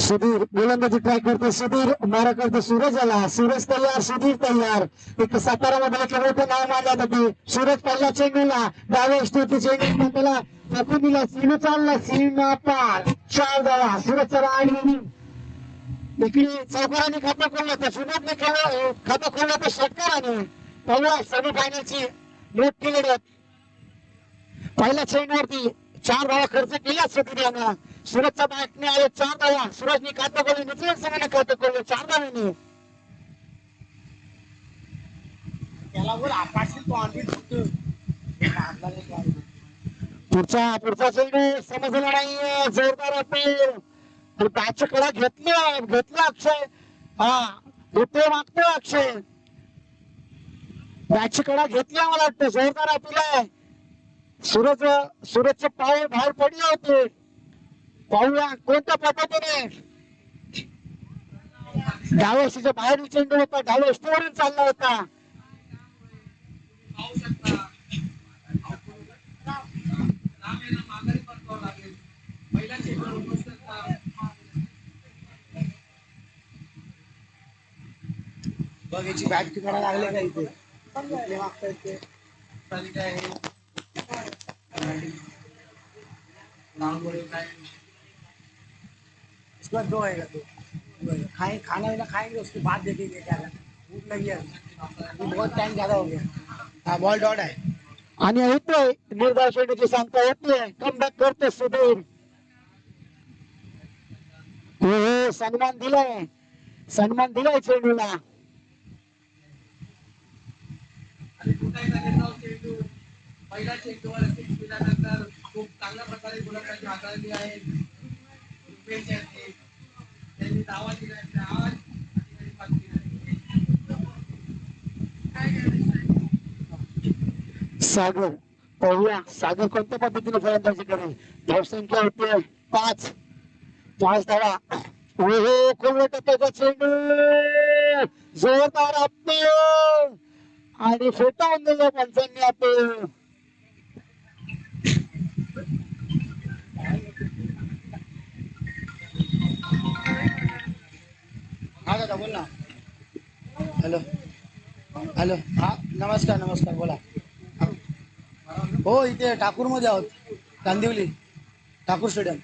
सुधीर गोलंदाजी ट्राय करतो, सुधीर मारा करतो, सूरज आला, सूरज तयार, सुधीर तयार. एक सातारामध्ये एक मोठं नाव मानलं जाते. सूरज पहिला चेंडूला डावे स्टोची चेंडू त्याला टाकून दिला, सीमा चालला, सीमा पार, 4 धावा. सूरजचा राणी इकडे चौकाराने खाता खोलला तर सुरजने खाता खोलला तर षटकाराने पहिला सेमीफायनलची मोठी लढत. पहिल्या चेंडूवरती 4 धावा खर्च केला सुधीर यांना. सूरजच्या बॅटने आले 4 धावा. सूरजने खातं खोलले, मित्र संघाने खातं खोलले 4 धावांनी. पुढचा चेंडू समजला नाही, जोरदार अपील. बॅटच्या कडा घेतला अक्षय. होते मागतो अक्षय, बॅटची कडा घेतल्या मला वाटतं. जोरदार अपील आहे. सूरजचे पाय बाहेर पडले होते. पाहूया कोणत्या पद्धतीने डाव्याशीच्या बाहेर चेंडू होता, डाव्या स्टोवरून चालला होता. बघ याची बॅट किती लागले का इथे मागता इथे इसमें 2 आएगा तो खाए खाना वाना खाएंगे उसके बाद देखेंगे क्या भूख लगी है, बहुत टाइम ज्यादा हो गया. हाँ बॉल डॉट है आणि येतोय निर्धार चेंडूची सांगता येत नाही. कमबॅक करतो सुधीर. हो सन्मान दिलाय चेंडूला. पहिला चेंडूवर दिल्यानंतर खूप चांगल्या प्रकारे गोलंदाजी हाताळली आहे. त्यांनी दावा दिला. सागर पाहूया सागर कोणत्या पद्धतीने फलंदाजी करेल. धावसंख्या होते 5 धावा. हो खोल टप्प्याचा चेंडू, जोरदार अपील आणि फेटाळून दिलं पंचांनी अपील. हा दादा बोल ना. हॅलो हॅलो हा नमस्कार बोला. हो इथे ठाकूरमध्ये आहोत, कांदिवली ठाकूर स्टेडियम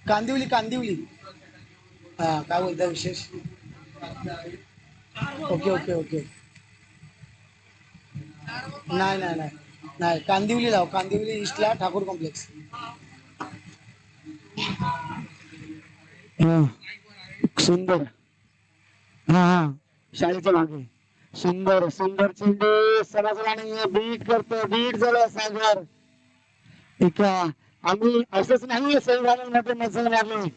कांदिवली. हा काय बोलता विशेष. ओके नाही कांदिवली लाव, कांदिवली ईस्टला ठाकूर कॉम्प्लेक्स. सुंदर शाळेच्या मागे सुंदर चेंडू समजला नाही. बीट झालं सागर. आम्ही असंच नाही संविधानामध्ये मजल मारले,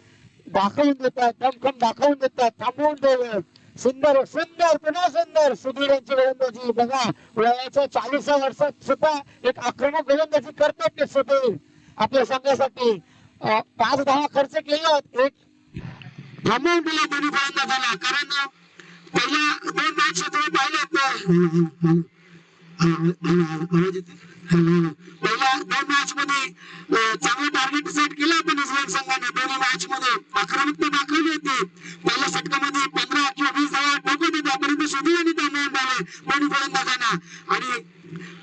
दाखवून देतात, दमखम दाखवून देतात, थांबवून द्यावं. सुंदर पुन्हा सुंदर सुधीर यांची गोलंदाजी बघा. वयाच्या 40व्या वर्षात सुद्धा एक आक्रमक गोलंदाजी करतात ते सुधीर आपल्या संघासाठी. 5 धावा खर्च केला, एक थांबवून दिला दोन्ही गोलंदाजाला. कारण पहिल्या 2 मॅच तुम्ही पाहिलं पहिल्या 2 मॅच मध्ये चांगलं टार्गेट सेट केलं होतं न्यूझीलंड संघाने. दोन्ही मॅच मध्ये आक्रमकता दाखवली होती. पहिल्या षटकामध्ये 15 किंवा 20 धावा ठोकत होत्या, परंतु सुधीर यांनी थांबवून दिले दोन्ही गोलंदाजांना. आणि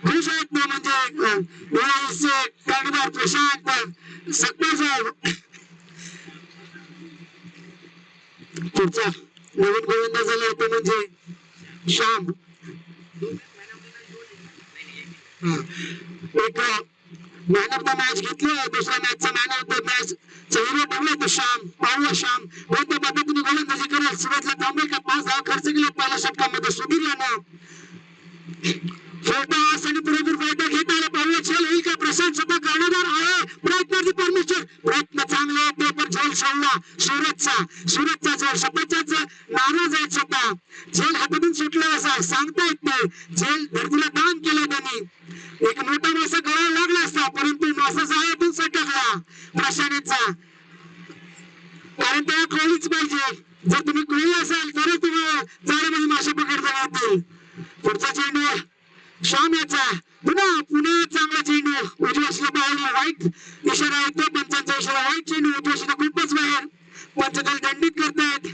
खुश आहेत ते म्हणजे कर्णधार प्रशांत सत्तार. पुढचा नवीन गोलंदाज झाला होता म्हणजे श्याम. एक मॅन ऑफ द मॅच घेतलं, दुसऱ्या मॅचचा man of the match hero ठेवला तो श्याम. पाहूया श्याम कोणत्या पद्धतीने गोलंदाजी करेल. सुरतला थांबेल का. 5 धावा खर्च केला पहिल्या षटकामध्ये सुधीर यानं. फलटॉस आणि पुरेपूर फलटॉस घेत आला. पाहूया झेल होईल का. प्रशांत सुद्धा कर्णधार आहे. प्रयत्नाची परमेश्वर प्रयत्न चांगले होते पण झेल सोडला सूरजचा झेल स्वतःच्याच नाराज आहेत स्वतः. झेल हातातून सुटला असा सांगता येत नाही. झेल धरतीला दान केलं त्यांनी. एक मोठा मासा गळायला लागला असता, परंतु मासा जाळ्यातून सटकला प्रशांतचा. कारण त्याला कळलीच पाहिजे. जर तुम्ही कळली असाल तर तुम्हाला जाळ्यामध्ये मासे पकडता येतील. पुढचा चेंडू श्याम याचा पुन्हा पुन्हा चांगला चेंडू उजव्या बाहेर वाईट इशारा येतो. पंचांचा इशारा वाईट चेंडू उजव्या खूपच बाहेर. पंच त्याला दंडित करतायत.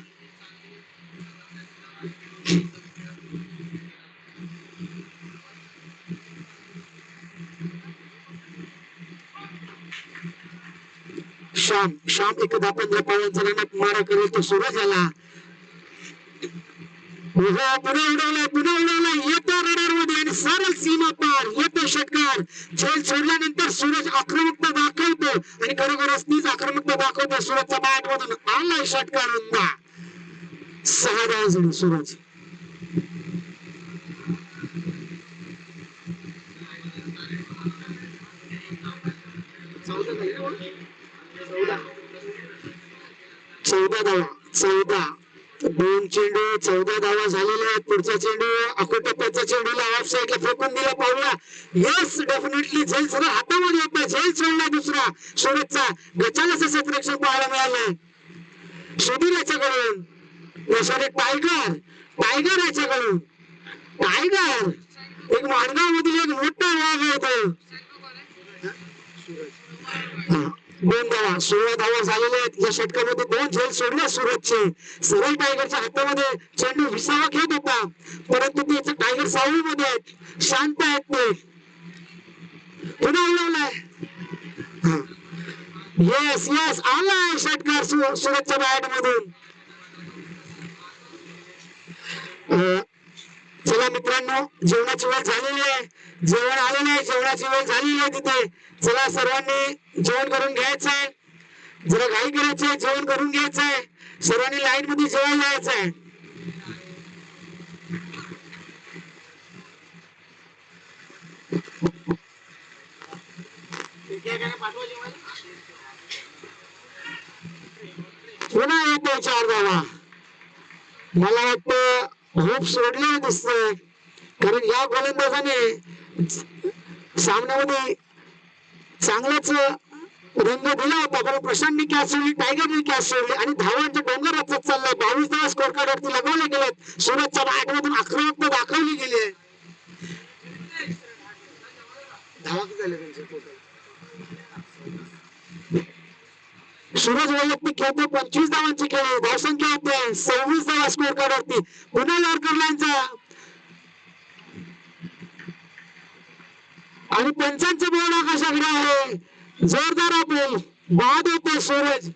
श्याम एक 10-15 पावलांचा रनात मारा करेल तो सूरज आला. पुन्हा उडवला येतो रडार मध्ये आणि सरळ सीमा पार येतो षटकार. झेल सोडल्यानंतर सूरज आक्रमकता दाखवतो आणि खरोखरच तीच आक्रमकता दाखवतो. सूरजच्या बॅट मधून आलाय षटकार उंदा. 6 धावा झाली सूरज. चौदा धावा 2 चेंडू 14 धावा झालेल्या आहेत. पुढचा चेंडू अकोटप्प्याचा चेंडूला ऑफ साईडला फेकून दिला पाहूया. येस डेफिनेटली झेल सरळ हातामध्ये येत नाही. झेल सोडला दुसरा सूरजचा. गचाला क्षेत्ररक्षण पाहायला मिळालंय सुधीर याच्याकडून. टायगर याच्याकडून. टायगर एक माणगाव मधील एक मोठा वाघ होतो. 2 धावा 16 धावा झालेल्या आहेत. या षटकामध्ये 2 झेल सोडल्या सूरजचे. सरळ टायगरच्या हातामध्ये चेंडू विसावा घेत होता परंतु ते टायगर सावलीमध्ये आहेत. शांत आहेत ते. पुन्हा उडवलाय. येस आलाय षटकार सूरजच्या बॅट मधून. चला मित्रांनो जेवणाची वेळ झालेली आहे. जेवण आलेलं आहे. जेवणाची वेळ झालेली आहे तिथे. चला सर्वांनी जेवण करून घ्यायचंय. जरा घाई करायचंय. जेवण करून घ्यायचंय. सर्वांनी लाईन मध्ये जेवायला यायचंय. पुन्हा येतो 4 धावा. मला वाटतं होप सोडलेलं दिसतंय कारण या गोलंदाजाने सामन्यामध्ये चांगलाच रंग दिला होता पण प्रशांतने कॅच सोडली. टायगरने कॅच सोडली आणि धावांच्या डोंगर रचत चाललाय. 22 धावा स्कोर कार्ड वरती लगवले गेलेत. सूरजच्या बॅट मधून आक्रमकता दाखवली गेली आहे. धावा किती झाले त्यांचे टोटल? सूरज वैयक्तिक खेळतो 25 धावांची खेळ. धावसंख्या होते 26 धावा स्कोर कार्ड वरती. पुन्हा यॉर्कर लाईनचा आणि पंचांचे बोर्ड आकाशाकडे आहे. जोरदार अपील बाद होते सूरज.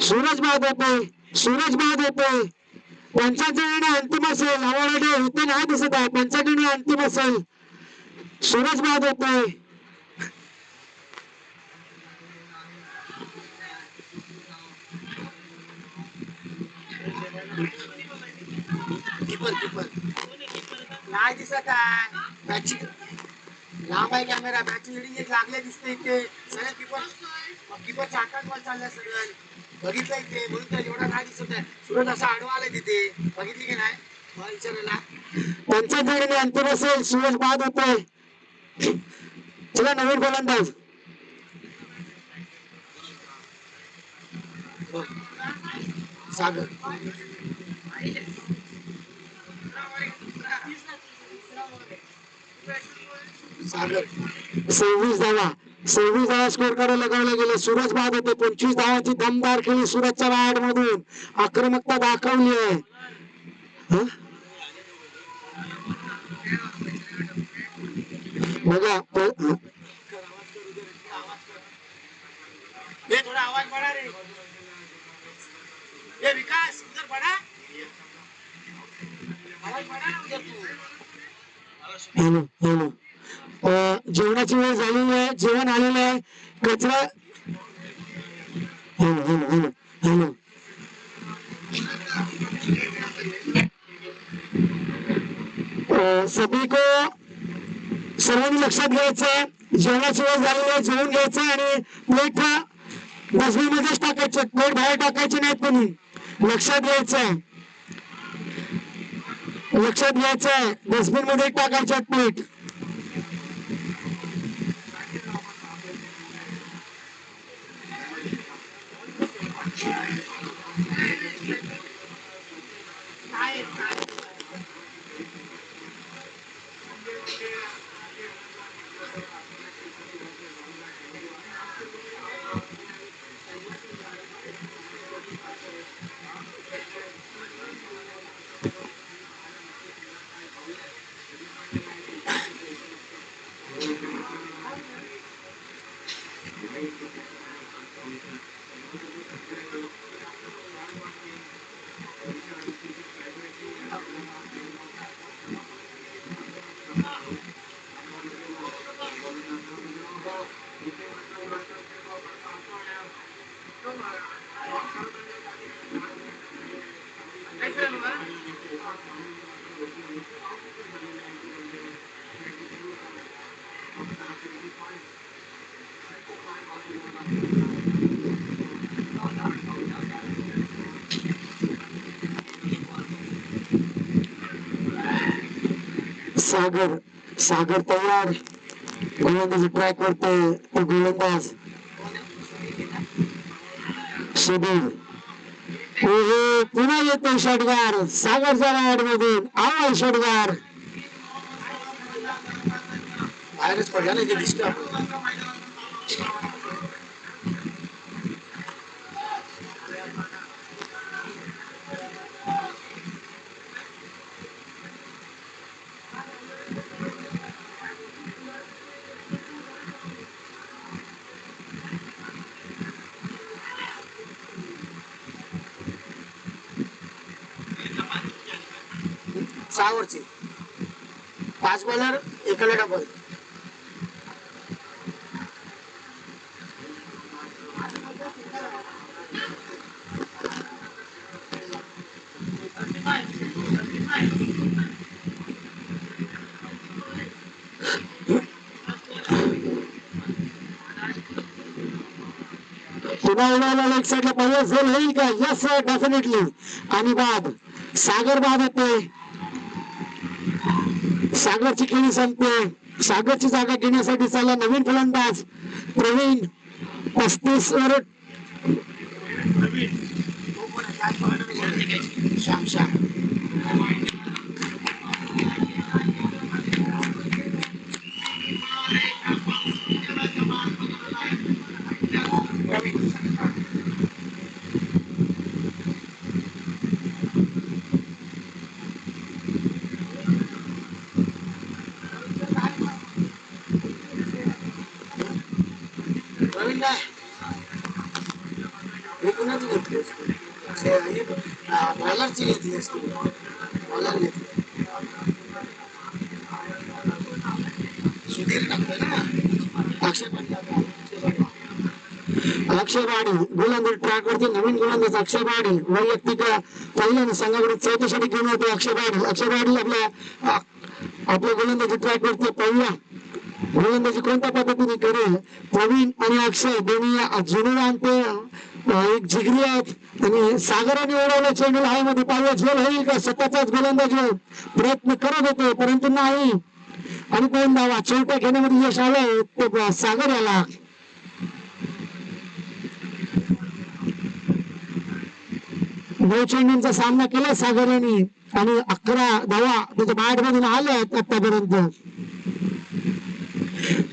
सूरज बाद होते. पंचांचा निर्णय अंतिम असेल. आवाडे इथे नाही दिसत आहे. पंचांचा निर्णय अंतिम असेल. सूरज बाद होतोय. नाही दिसत आहे. लांब आहे कॅमेरा. मॅचची लिडिंग एक लागले दिसते इथे. सगळ्या किपर चाकात बॉल चाललाय सगळं. बघितलं इथे म्हणून तर एवढा नाही दिसत आहे. सूरज असा आडवा आलाय तिथे. बघितली की नाही मला विचारायला. पंचांचा निर्णय अंतिम असेल. सूरज बाद होतोय. चला नवीन गोलंदाज सागर. सागर 26 धावा स्कोर कार्ड लगावले गेले. सूरज बाद होते. 25 धावांची दमदार खेळी सूरजच्या बॅट मधून. आक्रमकता दाखवली आहे. बघा थोड़ा आवाज बढ़ा रे. ये विकास उधर बढ़ा. आवाज बढ़ा ना उधर तू. हॅलो जेवणाची वेळ झालेली आहे. जेवण आलेलं आहे. कचरा हॅलो सभी को सर्वांनी लक्षात घ्यायचं, जेवणाची वेळ झालेली आहे, जेवून घ्यायचं आणि प्लेट डस्टबिन मध्येच टाकायचे, प्लेट बाहेर टाकायचे नाहीत कोणी. लक्षात घ्यायचंय, लक्षात घ्यायचंय, डस्टबिन मध्ये टाकायच्या प्लेट. सागर सागर तयार, गोलंदाजी ट्राय करतोय तो गोलंदाज सुधीर. पुन्हा येतो षटकार सागरच्या राईड मधून, आवाज षटकार. बाहेरच पडला नाही ते डिस्टर्ब. सहावरचे 5 बॉलर एकाला डबल. पुन्हा उडायला लेग साईडला पाहिजे झेल होईल का? Yes definitely. आणि बाद सागर बाद होते. सागरची खेळी संपते. सागरची जागा घेण्यासाठी चालला नवीन फलंदाज प्रवीण. 35 वर श्याम श्याम. बॉलरची घेतली असते. बॉलर घेतली सुधीर टाकतोय ना. अक्षय बाडी गोलंदाज ट्रॅक वरती नवीन गोलंदाज अक्षय बाडी वैयक्तिक पहिल्याने संघाकडे चौथ्यासाठी घेऊन होते. अक्षय बाडी आपल्या गोलंदाजी ट्रॅक वरती पहिला गोलंदाजी कोणत्या पद्धतीने करेल. प्रवीण आणि अक्षय दोन्ही जुने आणते एक जिगरी आहेत. आणि सागराने उडवलं चेंडू हवेमध्ये पाहिजे झेल होईल का? स्वतःचाच गोलंदाज प्रयत्न करत होते परंतु नाही. आणि पण धावा चौट्या घेण्यामध्ये यश आलंय ते सागर याला. नऊ चेंडूंचा सामना केला सागर यांनी आणि 11 धावा त्याच्या बॅट मधून आल्या आहेत आतापर्यंत.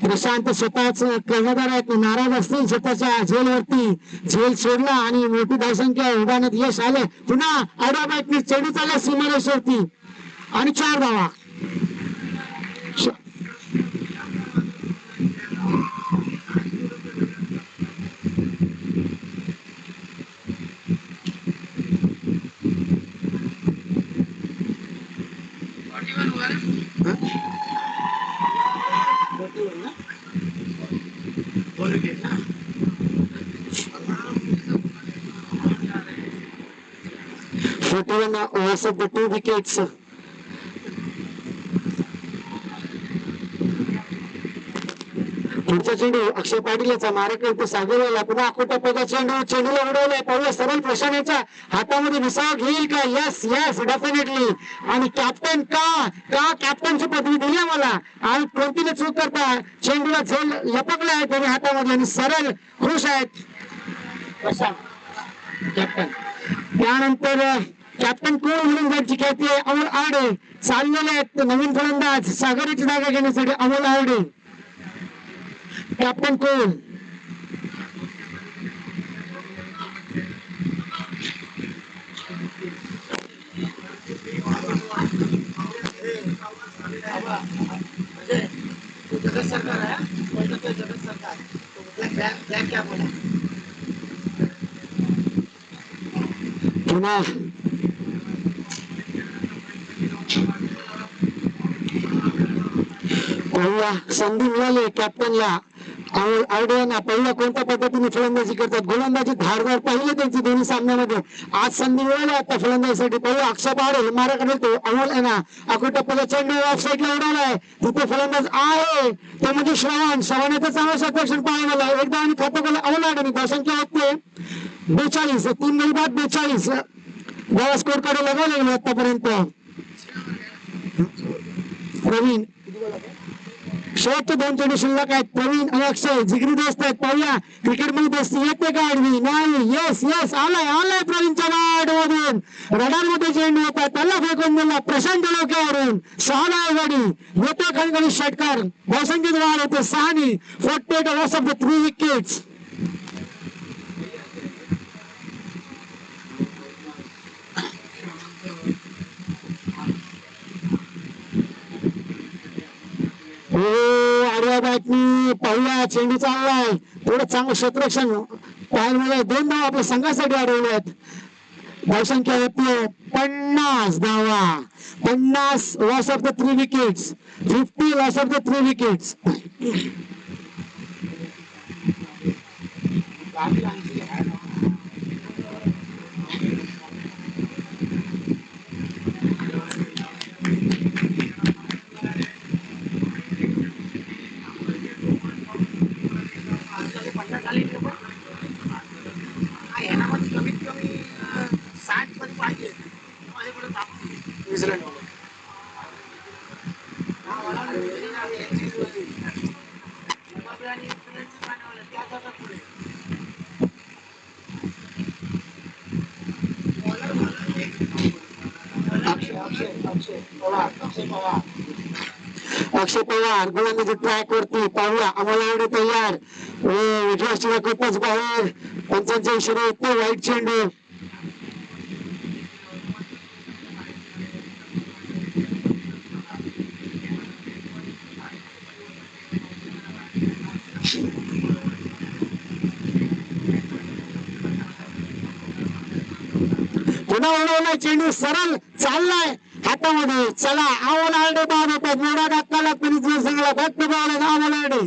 प्रशांत स्वतःच कर्णधार आहेत, नाराज असतील स्वतःच्या झेलवरती. झेल सोडला आणि मोठी धावसंख्या उभारण्यात यश आले. पुन्हा आडवा बॅटनी चेंडू चालला सीमारेषवरती आणि 4 धावा. Of the 2 wickets. पुढचा चेंडू अक्षय पाटील याचा मारा करतो सागरला, पुन्हा अकोटप्प्याचा चेंडूला उडवलाय. पाहूया सरळ प्रशांतच्या हातामध्ये विसाव घेईल का? Yes yes definitely. आणि कॅप्टन का कॅप्टनची पदवी दिली मला आणि कोणतीने चूक करता चेंडूला झेल लपकलाय त्याने हातामध्ये आणि सरळ खुश आहेत कॅप्टन. त्यानंतर कॅप्टन कोण म्हणून त्यांची ख्याती आहे अमोल आवडे. चाललेले आहेत नवीन फलंदाज सागरची जागा घेण्यासाठी अमोल आवडे. कॅप्टन कोण जगत सरकार आहे जगत सरकार ब्लॅक क्या बोला पुन्हा पाहूया संधी मिळाली कॅप्टनला आवडे यांना. पहिल्या कोणत्या पद्धतीने फलंदाजी करतात गोलंदाजी धारदार पहिले त्यांची दोन्ही सामन्यामध्ये. आज संधी मिळाली आता फलंदाजीसाठी. पहिला अक्षय पाटील मारा करतो अमोल यांना अकोटप्प्याचा चेंडू ऑफ साईडला उडवलाय. तिथे फलंदाज आहे तो म्हणजे श्रवणाचं चांगलं क्षेत्ररक्षण पाहायला एकदा आणि खातं केलं अमोल आवडे. धावसंख्या होते 42 3 गडी बाद 42 गोवा स्कोर कडे लगावले आतापर्यंत. प्रवीण शेवटचे 2 चेंडू शिल्लक आहेत. प्रवीण आणि अक्षय जिगरी दोस्त आहेत. पाहूया क्रिकेटमध्ये दोस्ती येते का आडवी नाही. येस येस आलाय प्रवीणच्या गाड मधून रडार मध्ये चेंडू होता त्याला फेकून दिला प्रशांत डोक्यावरून 6 गडी येते खणखणी षटकार. धावसंख्येत वाढ होते 6 48 लॉस ऑफ द 3 विकेट्स. आडव्या बॅटनी पाहूया चेंडू चाललाय. थोडं चांगलं क्षेत्ररक्षण पाहायला 2 धावा आपल्या संघासाठी अडवल्या आहेत. धावसंख्या होती 50 धावा 50 loss of the 3 wickets 50 loss of the 3 wickets. कमीत कमी 60 पर्यंत पाहिजे न्यूझीलंड अक्षय पवार गोलंदाजी ट्रॅक वरती. पाहूया अमोल आवडे तयार. विजयाची खूपच बाहेर पंचांच्या इशारा येतो. वाईट चेंडू पुन्हा उडवलाय चेंडू सरळ चाललाय हातामध्ये. चला अमोल आवडे बाद होतात. मोठा धक्का लागतो संघाला फक्त पावला अमोल आवडे.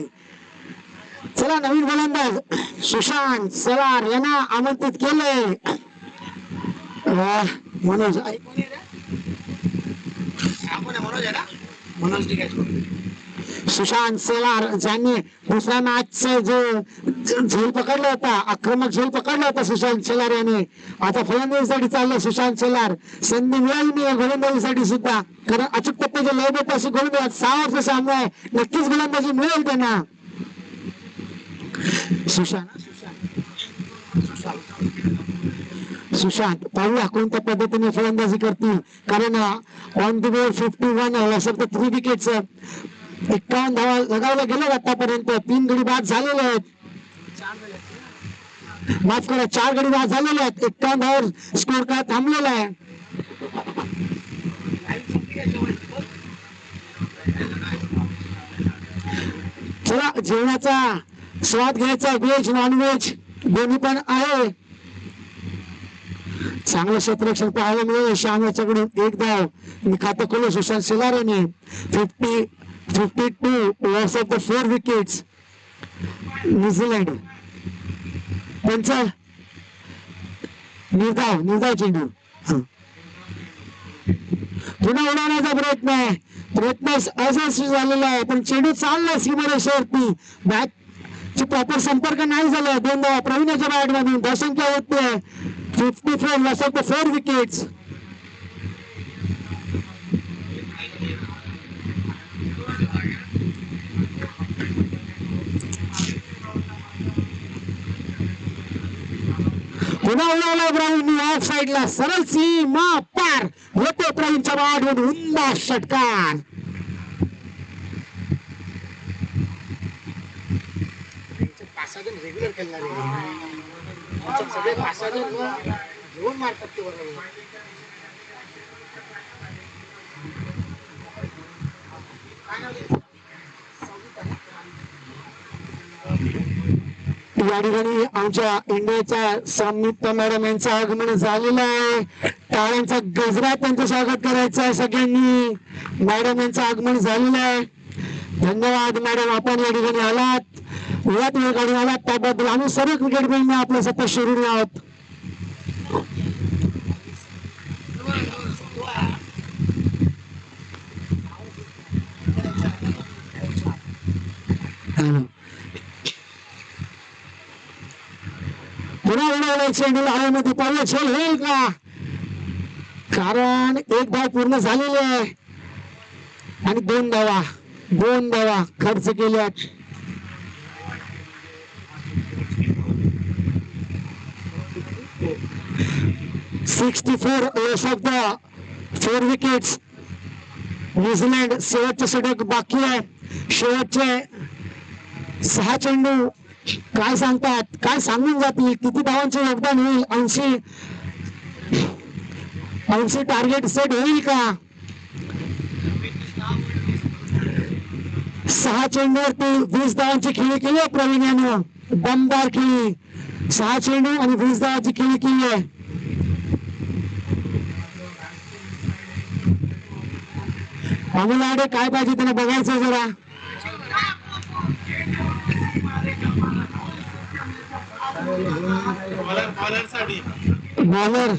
चला नवीन गोलंदाज सुशांत सवार यांना आमंत्रित केलंय. मनोज सुशांत सेलार ज्यांनी दुसऱ्या मॅचचा जो झेल पकडला होता आक्रमक झेल पकडला होता सुशांत सेलार याने आता फलंदाजीसाठी चाललं. सुशांत सेलार संधी मिळाली नाही गोलंदाजीसाठी सुद्धा कारण अचूकतेचे लय देत अशी गोलंदाज 6 वर्ष सामना आहे. नक्कीच गोलंदाजी मिळेल त्यांना. सुशांत पाहूया कोणत्या पद्धतीने फलंदाजी करतील कारण on the board 51 loss of the 3 wickets 51 धावा लगावल्या गेल्या आतापर्यंत. 3 गडी बाद झालेले आहेत. माफ करा 4 गडी बाद झालेले आहेत. 51 धावावर स्कोर का थांबलेला आहे. चला जेवणाचा स्वाद घ्यायचा व्हेज नॉन व्हेज दोन्ही पण आहे. चांगलं क्षेत्ररक्षण पाहायला मिळेल. श्याम याच्याकडून 1 धाव मी खातं खोलं. सुशांत सेलार याने 52 loss of the 4 wickets. New Zealand त्यांचा निर्धाव चेंडू पुन्हा उडवण्याचा प्रयत्न आहे. प्रयत्न अयशस्वी झालेला आहे, पण चेंडू चालला सीमारेषेवरती. बॅट ची प्रॉपर संपर्क नाही झाला. दोनदा प्रवीणाच्या बॅट मधून धावसंख्या होते 54 लॉस ऑफ द 4 विकेट्स. पुन्हा उडवला प्रवीण ऑफ साईडला, सरळ सीमा पार होते प्रवीणच्या बॅटमधून उंदा षटकार. रेग्युलर खेळणारे सगळे घेऊन मारतात ते बरोबर. या ठिकाणी आमच्या इंडियाच्या संयुक्त मॅडम यांचं आगमन झालेलं आहे. टाळ्यांचा गजरा त्यांचं स्वागत करायचं आहे सगळ्यांनी. मॅडम यांचं आगमन झालेलं आहे. धन्यवाद मॅडम, आपण या ठिकाणी आलात, मुळात वेळ काढून आलात त्याबद्दल आम्ही सर्व क्रिकेट प्रेमी आपल्या सतत शिरून आहोत. पुन्हा उडवलाय चेंडूला हवेमध्ये, पाहिलं खेळ होईल का? कारण एक धाव पूर्ण झालेली आहे आणि दोन धावा खर्च केल्यात. $64 loss of the 4 wickets. New Zealand शेवटचे षटक बाकी आहे. शेवटचे 6 चेंडू काय सांगतात, काय सांगून जातील, किती धावांचे योगदान होईल, 80 टार्गेट सेट होईल का? 6 चेंडूवरती 20 धावांची खेळी केली आहे प्रवीण यानं. दमदार खेळी, 6 चेंडू आणि 20 धावांची खेळी केली आहे. अमोलाडे काय पाहिजे त्यांना बघायचं जरा. बॉलर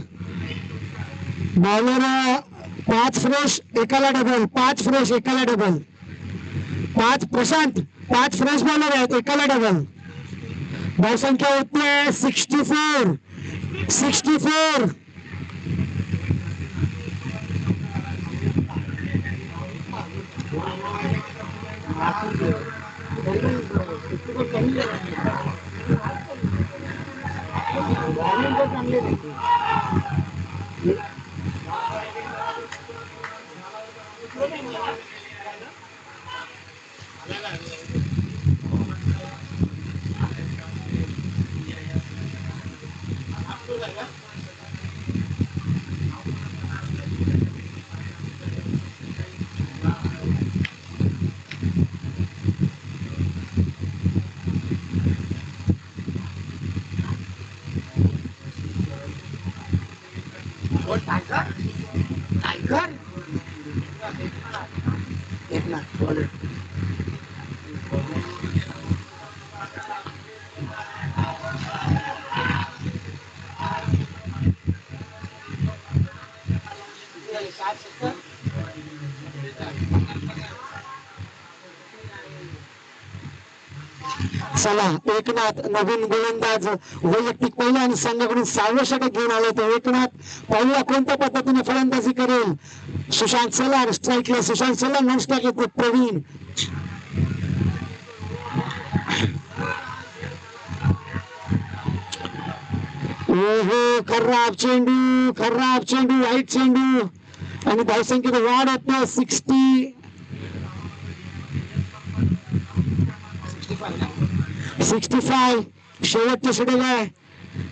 5 फ्रेश एकाला डबल, 5 फ्रेश एकाला डबल, 5 प्रशांत, 5 फ्रेश बॉलर आहेत एकाला डबल. धावसंख्या होते 64. चला एकनाथ नवीन गोलंदाज वैयक्तिक पहिला आणि संघाकडून 6वं षटक घेऊन आले. तर एकनाथ पहिला कोणत्या पद्धतीने फलंदाजी करेल? सुशांत सलार स्ट्राईकला, सुशांत सलार नॉन स्ट्राईक येतो प्रवीण. ओहो खराब चेंडू वाईट चेंडू आणि धावसंख्येत वाढ होते 65. शेवटचे षटक आहे.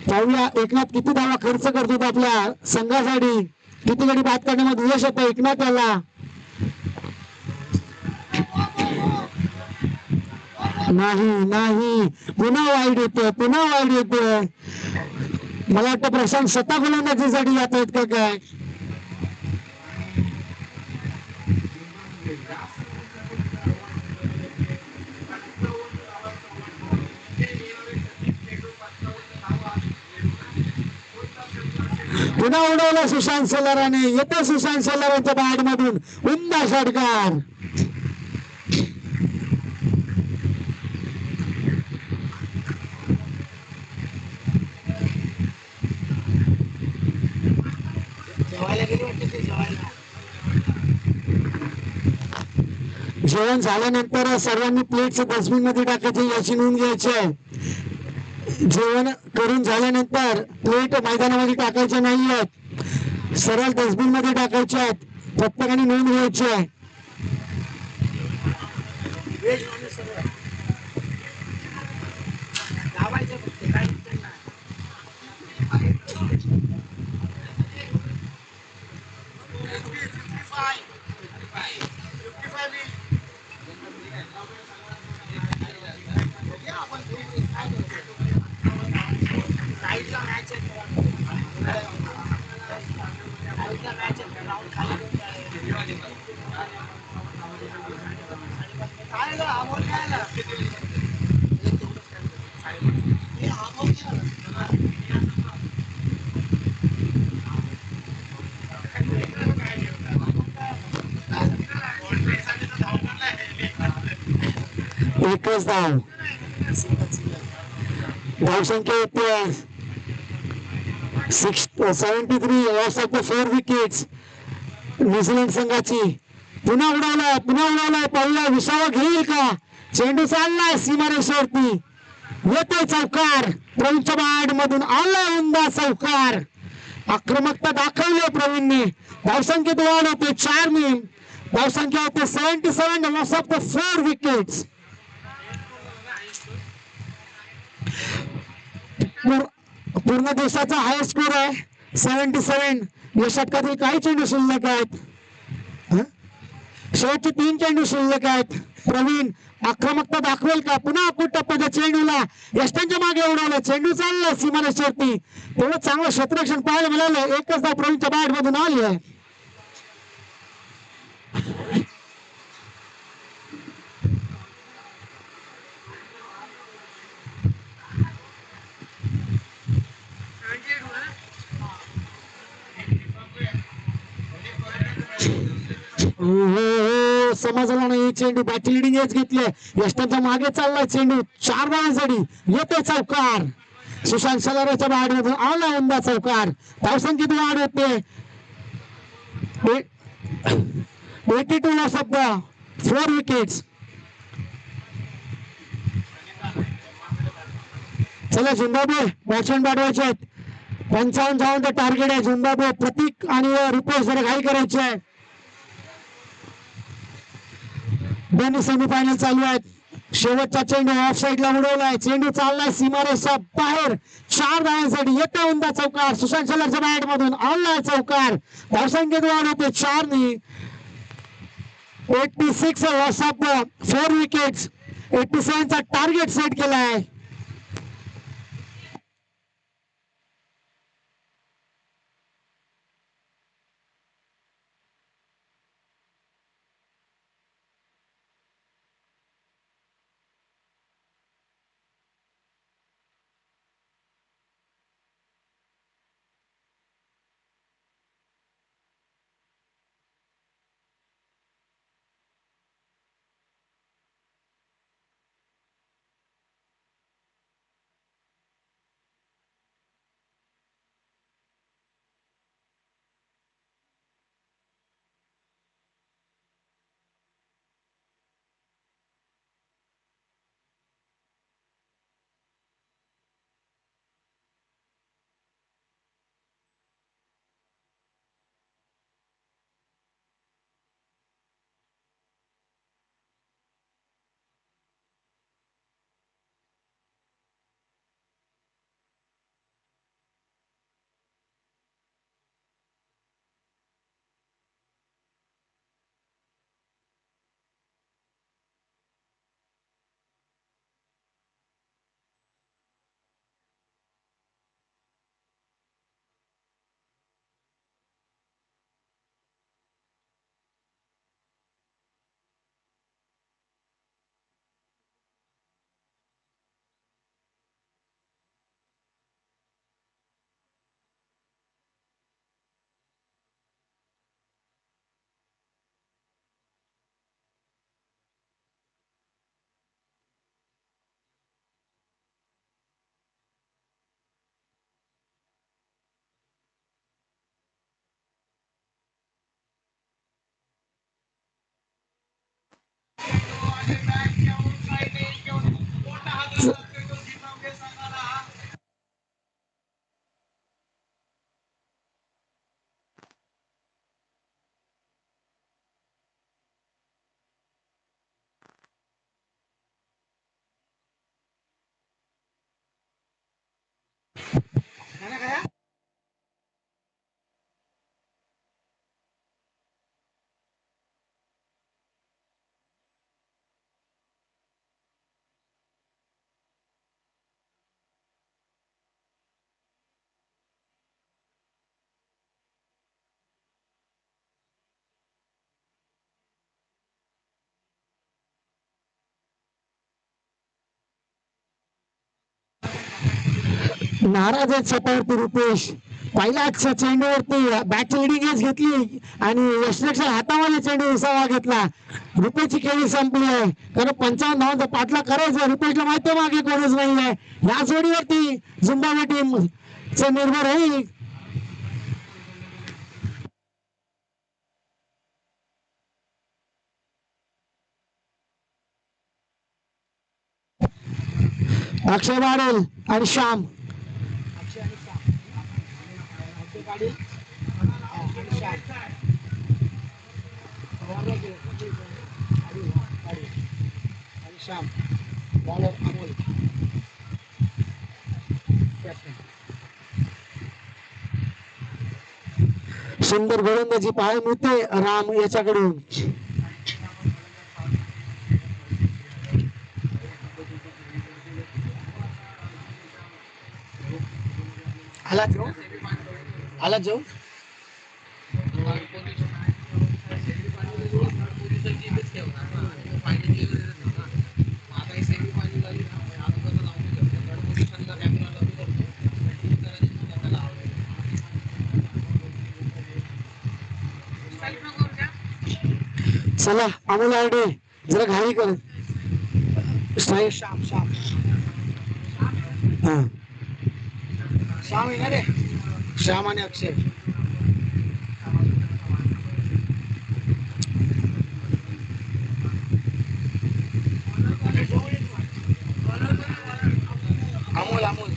पाहूया एकनाथ किती धावा खर्च करतो आपल्या संघासाठी, किती गडी बाद करण्यामध्ये यश येतं एकनाथ याला. नाही पुन्हा वाईट येतोय. मला वाटतं प्रशांत स्वतः गोलंदाजीसाठी जात आहेत का काय? पुन्हा उडवलं सुशांत सलाराने. येतो सुशांत सलारांच्या बॅट मधून उमदा षटकार. जेवायला गेली वाटते ते जेवायला. जेवण झाल्यानंतर सर्वांनी प्लेट्स डस्टबिन मध्ये टाकायची याची नोंद घ्यायची आहे. जेवण करून झाल्यानंतर प्लेट मैदानामध्ये टाकायच्या नाही आहेत, सरळ डस्टबिन मध्ये टाकायच्या आहेत. प्रत्येकाने नोंद घ्यायची आहे. व्हेज नॉनव्हेज सगळं लावायचं फक्त काही विषय नाही. साईडला मॅच आहे. साईडला मॅच आहे. राऊंड खाली घेऊन जायचं. काय झालं? हा बॉल काय झाला? हे हा बॉल काय झाला? एकच धाव. धावसंख्या येते 73. Loss of the 4 wickets New Zealand संघाची. पुन्हा उडवलाय पहिला विसावा घेईल का? चेंडू चाललाय सीमारेषेवरती, येतोय चौकार. प्रवीणच्या बॅट मधून आलाय उमदा चौकार. आक्रमकता दाखवली प्रवीणने. धावसंख्येत वाढ होते 4 ने. धावसंख्या होते 77. Loss of the 4 wickets. पूर्ण देशाचा हाय स्कोर आहे 77. या षटकातील काही चेंडू शिल्लक आहेत. शेवटचे 3 चेंडू शिल्लक आहेत. प्रवीण आक्रमकता दाखवेल का? पुन्हा अपूट टप्प्याच्या चेंडूला यष्टांच्या मागे उडवलं. चेंडू चालला सीमारेषेवरती. तेवढं चांगलं क्षेत्ररक्षण पाहायला मिळालं. एकच धाव प्रवीणच्या बॅट मधून आली आहे. समजला नाही. चेंडू बॅटिंग लिडिंग एच घेतले. यष्टांच्या मागे चाललाय चेंडू. 4 धावांसाठी येते चौकार. सुशांत सलाराच्या बॅट मधून आला उमदा चौकार. धावसंख्येत वाढ होते 82. Loss of the 4 wickets. चला झिम्बाब्वे बॅट्समॅन पाठवायचे आहेत. 55 धावांचं टार्गेट आहे. झिम्बाब्वे प्रतीक आणि रिपोर्ट जरा घाई करायची आहे. दोन्ही सेमीफायनल चालू आहेत. शेवटचा चेंडू ऑफ साईडला उडवलाय. चेंडू चाललाय सीमारेषा बाहेर. 4 धावांसाठी येते उमदा चौकार. सुशांत सलारच्या बॅट मधून आलाय चौकार. धावसंख्येत वाढ होते 4 ने. 86. Loss of the 4 wickets. 87 चा टार्गेट सेट केलाय. नाराज आहेत स्वतःवरती रुपेश. पहिल्याच चेंडूवरती बॅट लिडिंगच घेतली आणि यशलक्ष्मी हातामध्ये चेंडू विसावा घेतला. रुपेशची खेळी संपली आहे, कारण 55 धावांचा पाठला करायचं. रुपेशला माहिती आहे मागे कोणच नाही आहे. या जोडीवरती झिम्बाब्वे टीम चे निर्भर होईल. अक्षय वाडेल आणि श्याम. सुंदर गोलंदाजी पाहायला मिळते राम याच्याकडून. आला जाऊ चला अमोल आरडे जरा घाई कर. श्याम श्याम हा. श्याम आहे ना रे, श्याम आणि अक्षय. अमोल अमोल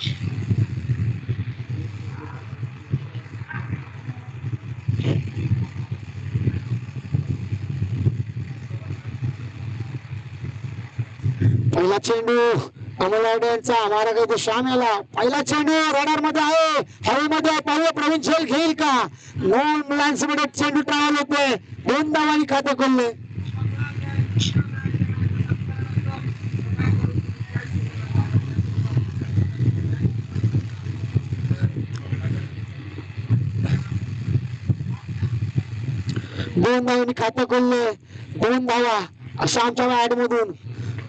पहिला चेंडू अमोल आरडे यांचा मारा करतो श्याम याला. पहिला चेंडू रडार मध्ये आहे, हवेमध्ये आहे. पाहूया प्रवीण झेल घेईल का. 9 मुलांसोबत चेंडू ट्रॅव्हल होते, 2 धावांनी खाते खोलले. दोन धावांनी खाते खोलले. 2 धावा श्यामच्या बॅट मधून.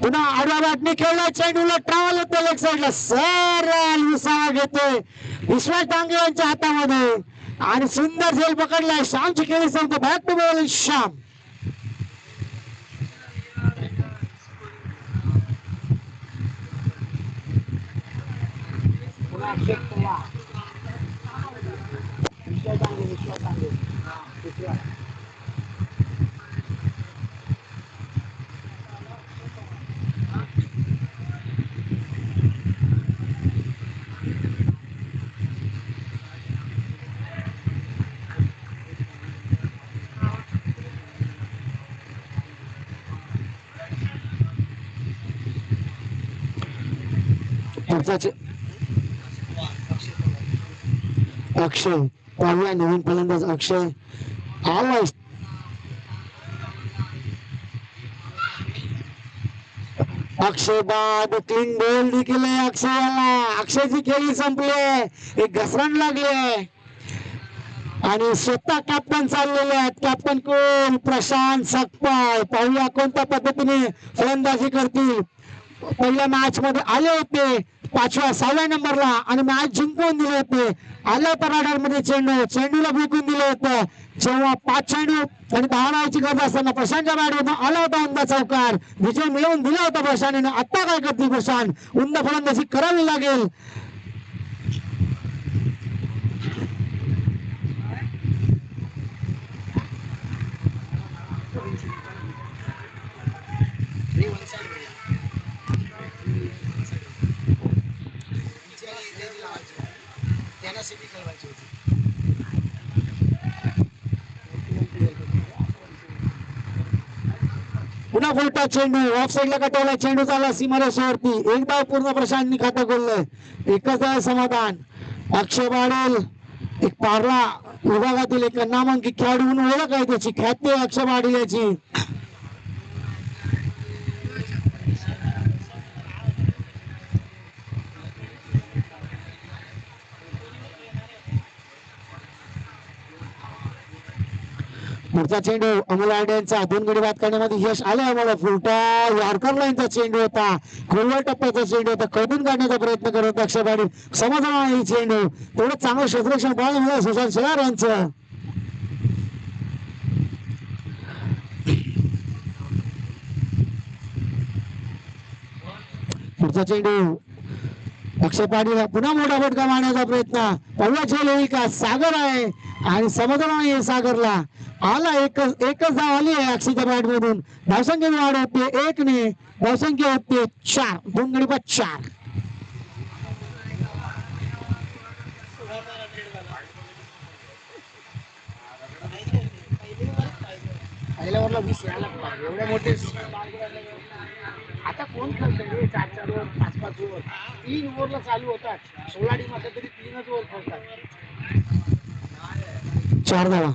पुन्हा आडव्या बॅटने खेळला, चेंडूला ट्रॅव्हल होते लेग साईडला. सरळ विसावा घेतोय विश्वास डांगे यांच्या हातामध्ये आणि सुंदर झेल पकडलाय. श्यामची खेळी संपतो. Back to ball Shyam. Akshay पाहूया नवीन फलंदाज अक्षय आलाय. अक्षय बाद क्लीन बॉल देखील अक्षयाला. अक्षयची खेळी संपली, एक घसरण लागली आणि स्वतः कॅप्टन चाललेले आहेत. कॅप्टन कोण? प्रशांत सकपाळ. पाहूया कोणत्या पद्धतीने फलंदाजी करतील. पहिल्या मॅच मध्ये आले होते 5व्या 6व्या नंबरला आणि मॅच जिंकवून दिले होते. आला होता राडार मध्ये चेंडूला फेकून दिलं होतं. जेव्हा 5 चेंडू आणि 10 धावांची गरज असताना प्रशांतच्या बॅटमधून आला होता उंदा चौकार. विजय मिळवून दिला होता प्रशांतने. आता काय करतील प्रशांत? उंदा फलंदाजी करावी लागेल. पुन्हा फुलटा चेंडू ऑफ साईडला कटवला. चेंडू चालला सीमारेषेवरती. एक धाव पूर्ण प्रशांतनी खातं खोललंय. एकच धाव समाधान. अक्षय बाडेल एक पारला विभागातील एक नामांकित खेळाडू म्हणून ओळख आहे त्याची. ख्याती आहे अक्षय बाडेल याची. पुढचा चेंडू अमोल आड्यांचा 2 गडी बाद करण्यामध्ये यश आले आम्हाला. फुलटा यॉर्कर लाईनचा चेंडू होता, खोलवर टप्प्याचा चेंडू होता, खोदून काढण्याचा प्रयत्न करत होता अक्षयवाडी. समजला नाही चेंडू. तेवढं चांगलं क्षेत्ररक्षण पाहायला मला सुशांत शेलार यांचं. पुढचा चेंडू अक्षय पाटील पुन्हा मोठा फटका मारण्याचा प्रयत्न. पहिला चेंडू का सागर आहे आणि समजला नाही सागरला. आला एकच धाव आली आहे अक्षयच्या बॅट मधून. धावसंख्या वाढ होते 1 ने, धावसंख्या होते 4, 2 गडी बाद 4. पहिल्या ओव्हरला 20 यायला पाहिजे. एवढे मोठे आता कोण खेळतंय 4 ओव्हर 5 ओव्हर 3 ओव्हरला चालू होतात. 16 टीम आता तरी 3च ओव्हर खेळतात. 4 धावा,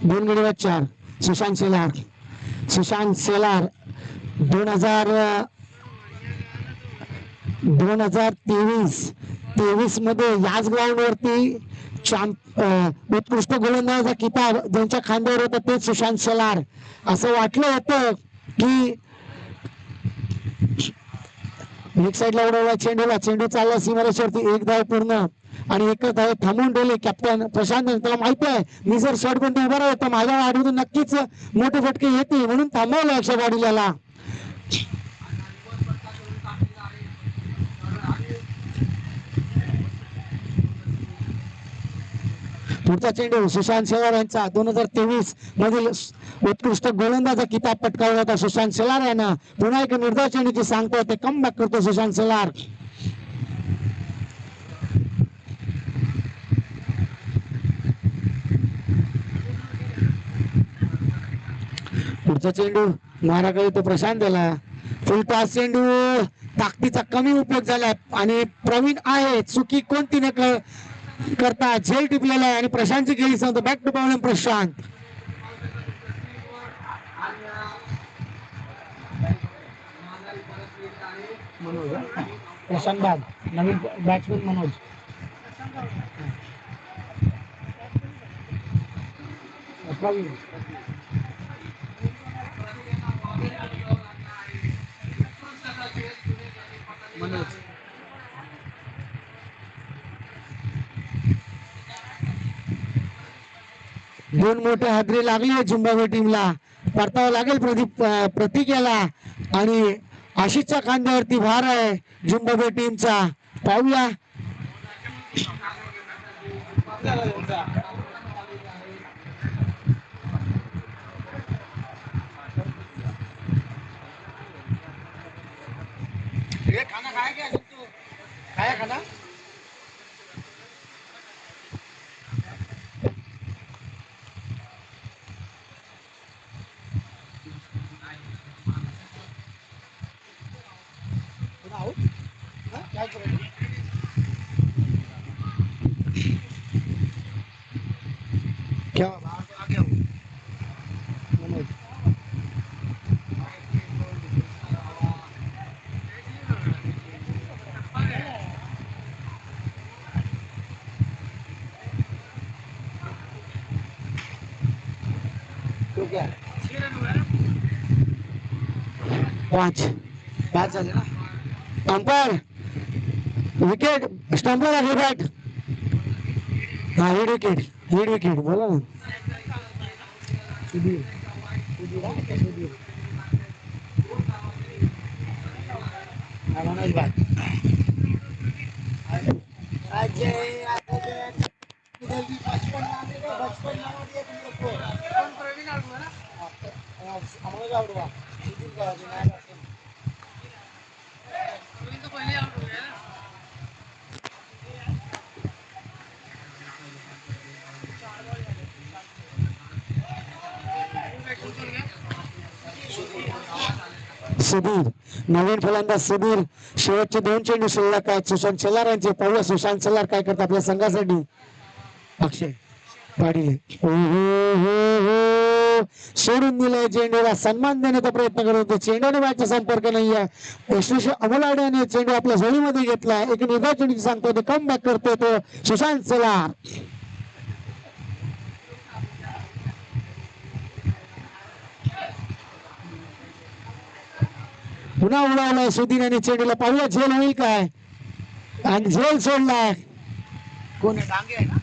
2 गडी बाद 4. सुशांत शेलार 2023 मध्ये याच ग्राउंड वरती उत्कृष्ट गोलंदाजाचा किताब ज्यांच्या खांद्यावर होता तेच सुशांत शेलार. असं वाटलं होतं की एक साईडला उडवला चेंडू चालला सीमारेषेवरती. 1 धाव पूर्ण आणि एकच धाव थांबवून ठेवले कॅप्टन प्रशांत. त्याला माहिती आहे मी जर शॉट कोणते उभा राहतो माझ्या वाढीतून नक्कीच मोठे फटके येतील म्हणून थांबवलं अक्षय पाटीलला. पुढचा चेंडू सुशांत शेलार यांचा 2023 मधील उत्कृष्ट गोलंदाजा किताब पटकावला होता सुशांत शेलार यांना. पुन्हा एक निर्धाव चेंडूची सांगतो ते कम बॅक करतो सुशांत शेलार. पुढचा चेंडू माराकडे तो प्रशांत दिला. फुल टॉस चेंडू. ताकदीचा कमी उपयोग झाला आणि प्रवीण आहे चुकी कोणती न करता झेल टिपलेला आहे आणि प्रशांतची गेली सांगतो. Back to ball Prashant. Prashant बाद नवीन बॅट्समन मनोज. दोन मोठे हादरे लागले झिम्बाब्वे टीमला. परतावा लागेल प्रतीक याला आणि आशिषच्या खांद्यावरती भार आहे झिम्बाब्वे टीमचा. पाहूया खाना खाया क्या खाया खाना. क्या क्या 5 बाद झाले ना. अंपायर विकेट स्टंपर आहे बॅट. हा हेड विकेट बोला ना. सुधीर मनोज बाद. अजय बचपन प्रवीण आवडवा ना. मनोज आवडवा. सुधीर का प्रवीण तो पहिले आवडवा ना. सुधीर नवीन फलंदाज सुधीर. शेवटचे 2 चेंडू शिल्लक आहेत सुशांत शेलार यांचे. पाहूया सुशांत शेलार काय करतात आपल्या संघासाठी. अक्षय पाटील सोडून दिलाय चेंडूला. सन्मान देण्याचा प्रयत्न करत होते. चेंडूने बॅटचा संपर्क नाहीये. यशस्वी अमोल आड्याने चेंडू आपल्या झोळीमध्ये घेतला. एक निर्धाव चेंडू सांगतो ते कम बॅक करतो तो सुशांत शेलार. पुन्हा उडवलाय सुधीर आणि चेंडूला पाहूया झेल होईल काय आणि झेल सोडलाय. कोण आहे? डांगे आहे ना?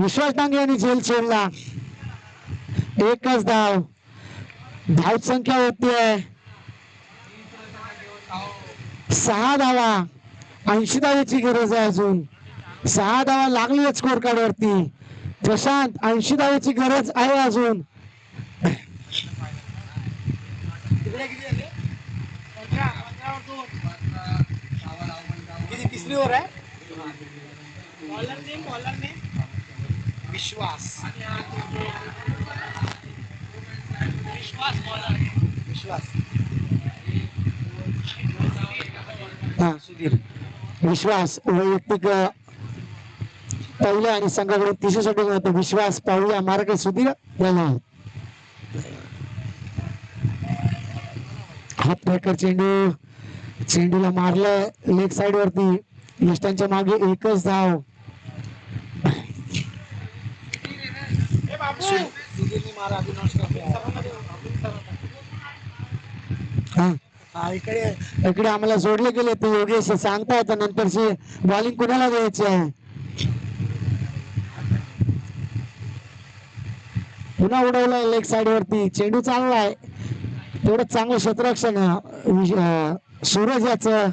विश्वास डांगे यांनी झेल सोडला. एकच धाव. धाव संख्या होती आहे 6 धावा. 80 धावेची गरज आहे अजून. 6 धावा लागली स्कोर कार्ड वरती. प्रशांत 80 धावेची गरज आहे अजून. तिकडे किती झाले? 15 वर 2. किती तिसरी ओव्हर आहे? बॉलर ने विश्वास हा सुधीर विश्वास वैयक्तिक पहिल्या आणि संघाकडून तिसऱ्या साठी होतो. विश्वास पाहूया मार्ग सुधीर याला हात ब्रेकर चेंडू. चेंडूला मारलं लेग साइड वरती. यष्टांच्या मागे एकच धाव. सुधीरने मारा हा इकडे आम्हाला जोडले गेले ते योगेश सांगता येतं नंतरची बॉलिंग कुणाला द्यायची आहे. पुन्हा उडवलाय लेग साइड वरती. चेंडू चांगला आहे तेवढं चांगलं क्षेत्ररक्षण सूरज याचं